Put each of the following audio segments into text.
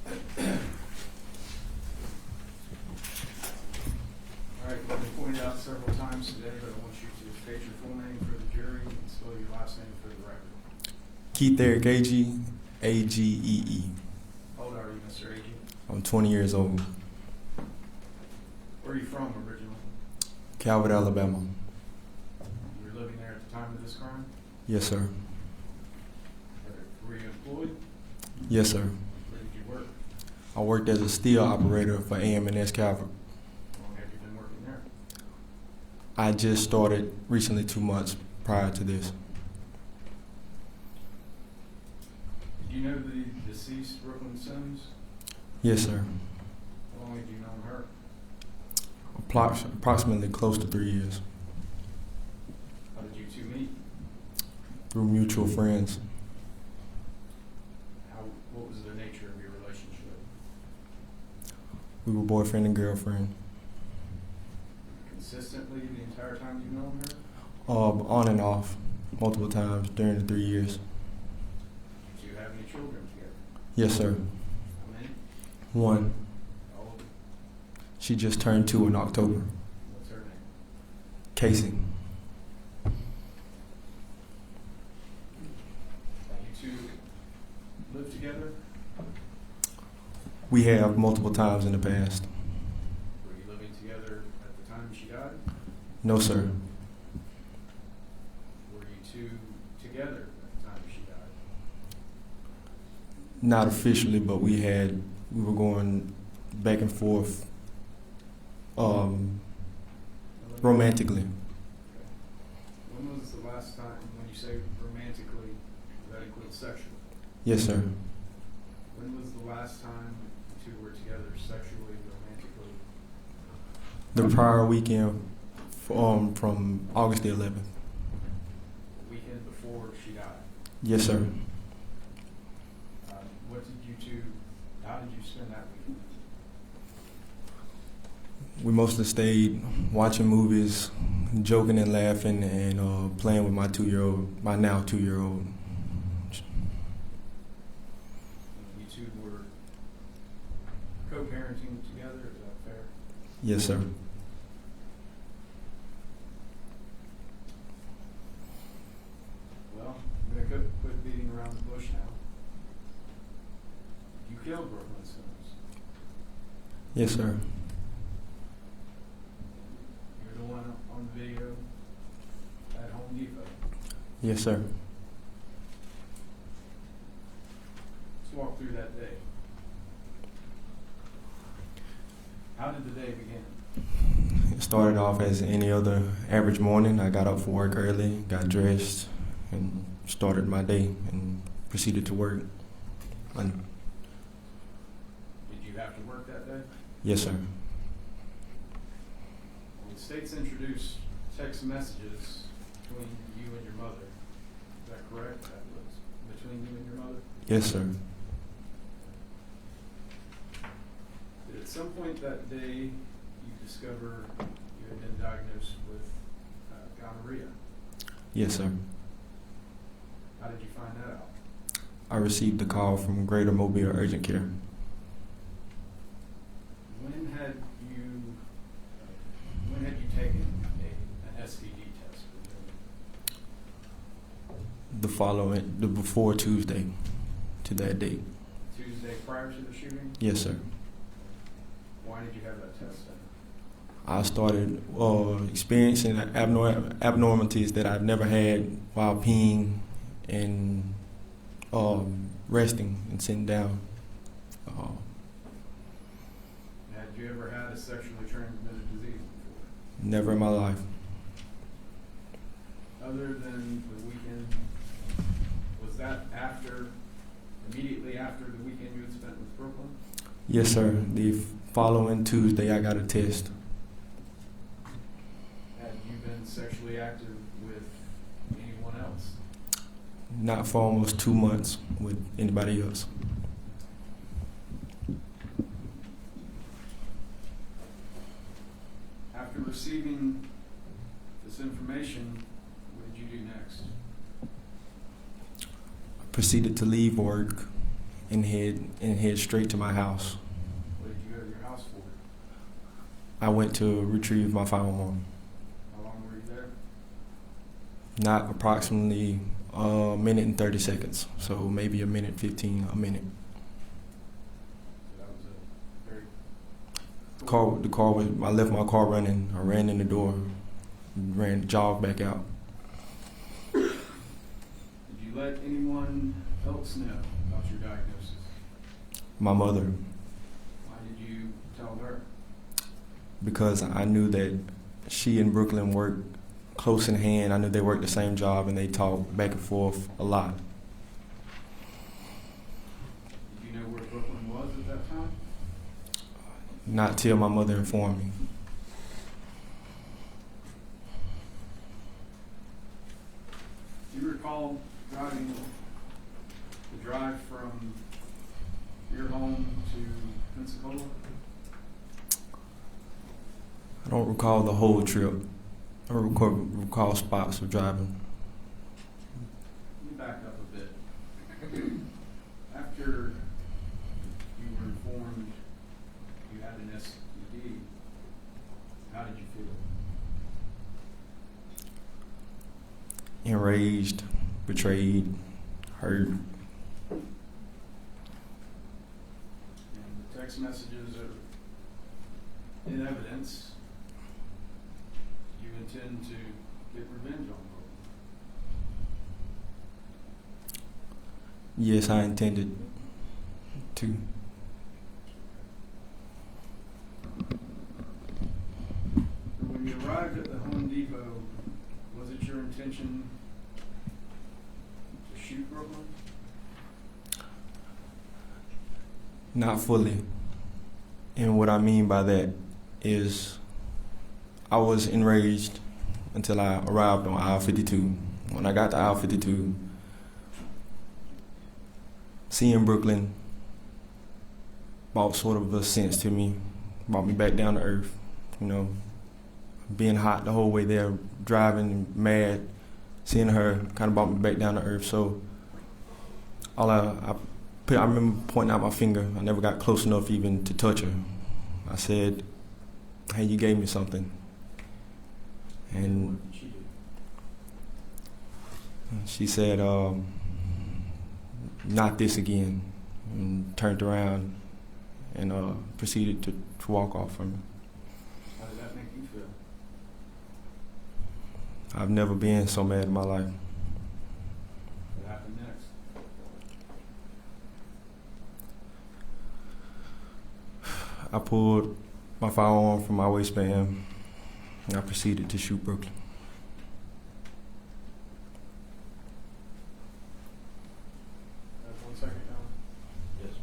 All right, you've been pointed out several times today, but I want you to state your full name for the jury and spell your last name for the record. Keith Eric Agee, Agee. How old are you, Mr. Agee? I'm 20 years old. Where are you from originally? Calvert, Alabama. You were living there at the time of this crime? Yes, sir. Were you employed? Yes, sir. Where did you work? I worked as a steel operator for AM&S Calvert. How long have you been working there? I just started recently, 2 months prior to this. Did you know the deceased Brooklyn Sims? Yes, sir. How long had you known her? Approximately close to 3 years. How did you two meet? Through mutual friends. What was the nature of your relationship? We were boyfriend and girlfriend. Consistently the entire time you've known her? On and off, multiple times during the 3 years. Do you have any children together? Yes, sir. How many? 1. How old? She just turned 2 in October. What's her name? Casey. You two live together? We have multiple times in the past. Were you living together at the time she died? No, sir. Were you two together at the time she died? Not officially, but we were going back and forth romantically. Okay. When was the last time, when you say romantically, does that include sexual? Yes, sir. When was the last time you two were together sexually, romantically? The prior weekend from August the 11th. The weekend before she died? Yes, sir. How did you spend that weekend? We mostly stayed watching movies, joking and laughing, and playing with my now 2-year-old. You two were co-parenting together, is that fair? Yes, sir. Well, I'm going to quit beating around the bush now. You killed Brooklyn Sims. Yes, sir. You're the one on the video at Home Depot. Yes, sir. Let's walk through that day. How did the day begin? It started off as any other average morning. I got up for work early, got dressed, and started my day and proceeded to work. Did you have to work that day? Yes, sir. Well, the state's introduced text messages between you and your mother. Is that correct? That was between you and your mother? Yes, sir. Did at some point that day you discover you had been diagnosed with gonorrhea? Yes, sir. How did you find that out? I received a call from Greater Mobile Urgent Care. When had you taken an STD test? Before Tuesday to that date. Tuesday prior to the shooting? Yes, sir. Why did you have that test done? I started experiencing abnormalities that I've never had while peeing and resting and sitting down. Had you ever had a sexually transmitted disease before? Never in my life. Other than the weekend, was that immediately after the weekend you had spent with Brooklyn? Yes, sir. The following Tuesday, I got a test. Had you been sexually active with anyone else? Not for almost 2 months with anybody else. After receiving this information, what did you do next? I proceeded to leave work and head straight to my house. What did you go to your house for? I went to retrieve my firearm. How long were you there? Not approximately a minute and 30 seconds, so maybe a minute 15, a minute. So that was a very The car was. I left my car running. I ran in the door, jogged back out. Did you let anyone else know about your diagnosis? My mother, Why did you tell her? because I knew that she and Brooklyn worked close in hand. I knew they worked the same job and they talked back and forth a lot. Did you know where Brooklyn was at that time? Not till my mother informed me. Do you recall driving the drive from your home to Pensacola? I don't recall the whole trip. I recall spots of driving. Let me back up a bit. After you were informed you had an STD, how did you feel? Enraged, betrayed, hurt. And the text messages are in evidence. You intend to get revenge on Brooklyn. Yes, I intended to. When you arrived at the Home Depot, was it your intention to shoot Brooklyn? Not fully. And what I mean by that is I was enraged until I arrived on aisle 52. When I got to aisle 52, seeing Brooklyn brought sort of a sense to me, brought me back down to earth. You know, being hot the whole way there, driving mad, seeing her kind of brought me back down to earth. So I remember pointing out my finger. I never got close enough even to touch her. I said, "Hey, you gave me something." And What did she do? she said, "Not this again," and turned around and proceeded to walk off from me. How did that make you feel? I've never been so mad in my life. What happened next? I pulled my firearm from my waistband and I proceeded to shoot Brooklyn. One second, Alan. Yes.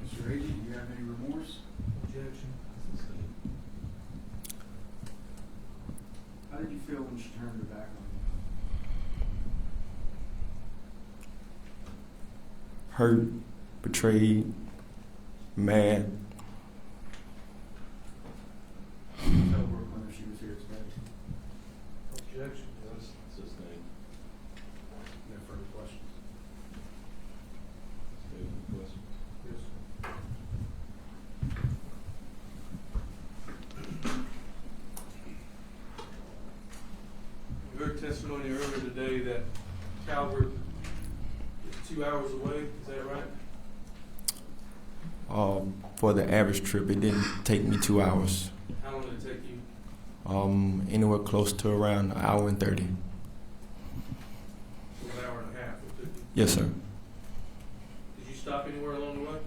Mr. Agee, do you have any remorse? Objection. How did you feel when she turned her back on Hurt, betrayed, mad. you? Tell Brooklyn if she was here today. Objection. Yes. Sustained. No further questions. Questions? Yes. We heard testimony earlier today that Calvert is 2 hours away. Is that right? For the average trip, it didn't take me 2 hours. How long did it take you? Anywhere close to around an hour and 30. So an hour and a half. It took you. Yes, sir. Did you stop anywhere along the way?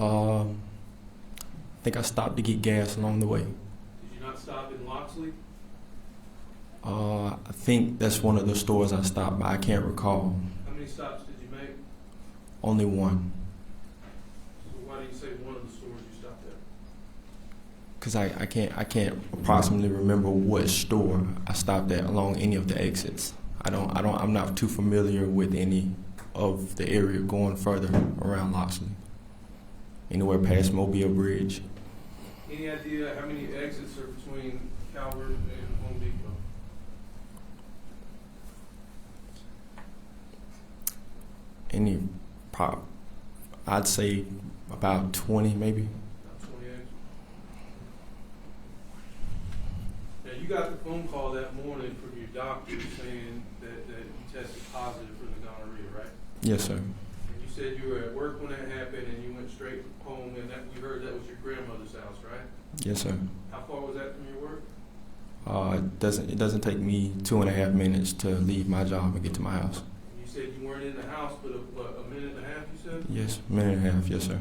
I think I stopped to get gas along the way. Did you not stop in Loxley? I think that's one of the stores I stopped by. I can't recall. How many stops did you make? Only one. So why do you say one of the stores you stopped at? because I can't approximately remember what store I stopped at along any of the exits. I'm not too familiar with any of the area going further around Loxley. Anywhere past Mobile Bridge. Any idea how many exits are between Calvert and Home Depot? I'd say about 20 maybe. About 20 exits. Now, you got the phone call that morning from your doctor saying that you tested positive for the gonorrhea, right? Yes, sir. And you said you were at work when that happened and you went straight home, and that we heard that was your grandmother's house, right? Yes, sir. How far was that from your work? It doesn't take me 2.5 minutes to leave my job and get to my house. You said you weren't in the house, but a minute and a half, you said? Yes, minute and a half. Yes, sir.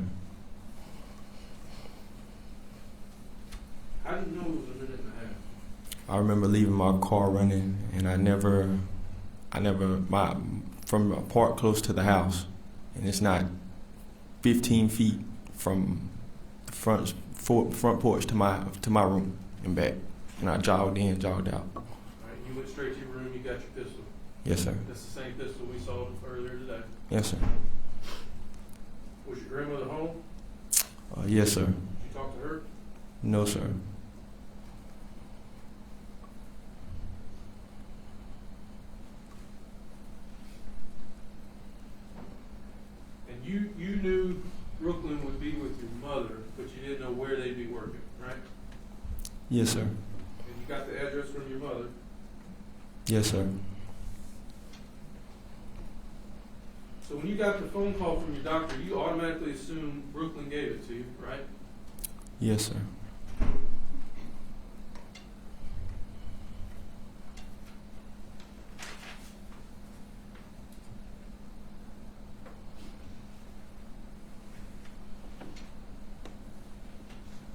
How do you know it was a minute and a half? I remember leaving my car running, and from a park close to the house, and it's not 15 feet from the front porch to my room and back, and I jogged in, jogged out. All right, you went straight to your room, you got your pistol. Yes, sir. That's the same pistol we saw earlier today. Yes, sir. Was your grandmother home? Yes, sir. Did you talk to her? No, sir. And you knew Brooklyn would be with your mother, but you didn't know where they'd be working, right? Yes, sir. And you got the address from your mother. Yes, sir. So when you got the phone call from your doctor, you automatically assumed Brooklyn gave it to you, right? Yes, sir.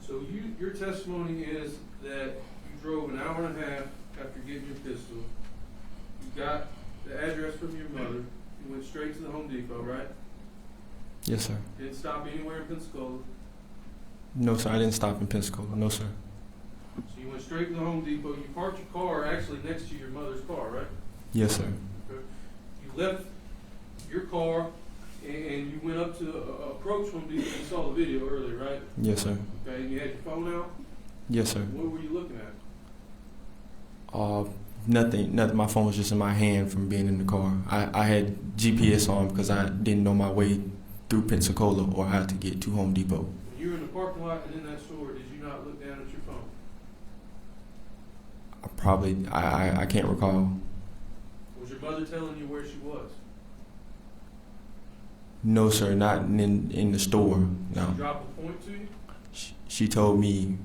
So your testimony is that you drove an hour and a half after getting your pistol. You got the address from your mother. You went straight to the Home Depot, right? Yes, sir. Didn't stop anywhere in Pensacola. No, sir. I didn't stop in Pensacola. No, sir. So you went straight to the Home Depot. You parked your car actually next to your mother's car, right? Yes, sir. Okay. You left your car and you went up to approach Home Depot. You saw the video earlier, right? Yes, sir. Okay, and you had your phone out. Yes, sir. What were you looking at? Nothing. My phone was just in my hand from being in the car. I had GPS on because I didn't know my way through Pensacola or how to get to Home Depot. When you were in the parking lot and in that store, did you not look down at your phone? I can't recall. Was your mother telling you where she was? No, sir. Not in the store. Did No. she drop a point to you? She told me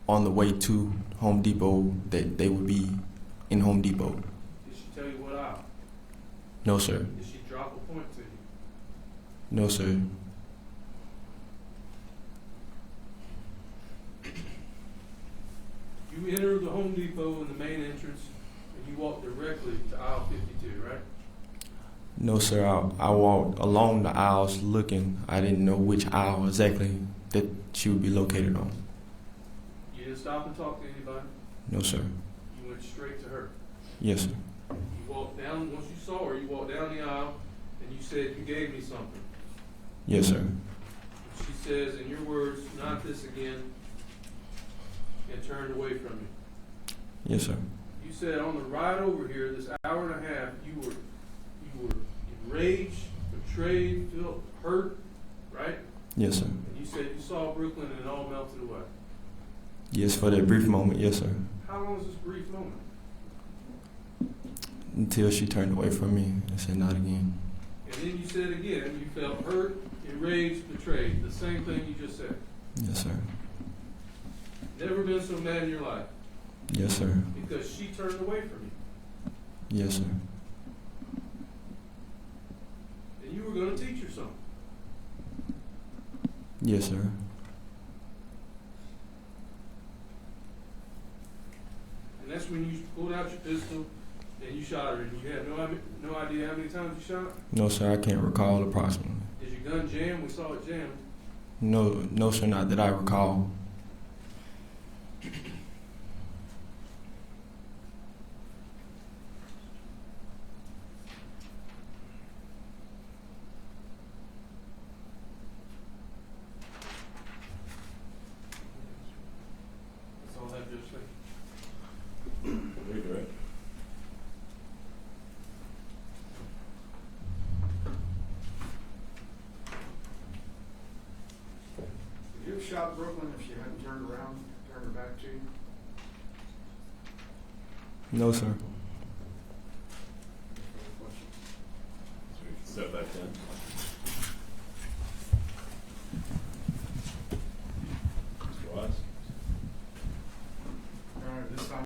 on the way to Home Depot that they would be in Home Depot. Did she tell you what aisle? No, sir. Did she drop a point to you? No, sir. You entered the Home Depot in the main entrance and you walked directly to aisle 52, right? No, sir. I walked along the aisles looking. I didn't know which aisle exactly that she would be located on. You didn't stop and talk to anybody? No, sir. You went straight to her. Yes, sir. You walked down, once you saw her, you walked down the aisle and you said, "You gave me something." Yes, sir. She says, in your words, "Not this again," and turned away from you. Yes, sir. You said on the ride over here, this hour and a half, you were enraged, betrayed, felt hurt, right? Yes, sir. And you said you saw Brooklyn and it all melted away. Yes, for that brief moment. Yes, sir. How long was this brief moment? Until she turned away from me and said, "Not again." And then you said again, you felt hurt, enraged, betrayed. The same thing you just said. Yes, sir. Never been so mad in your life Yes, sir. because she turned away from you. Yes, sir. And you were going to teach her something. Yes, sir. And that's when you pulled out your pistol and you shot her. And you had no idea how many times you shot? No, sir. I can't recall approximately. Did your gun jam? We saw it jam. No, sir. Not that I recall. shot Brooklyn if she hadn't turned around, turned her back to you? No, sir. So we can step back in.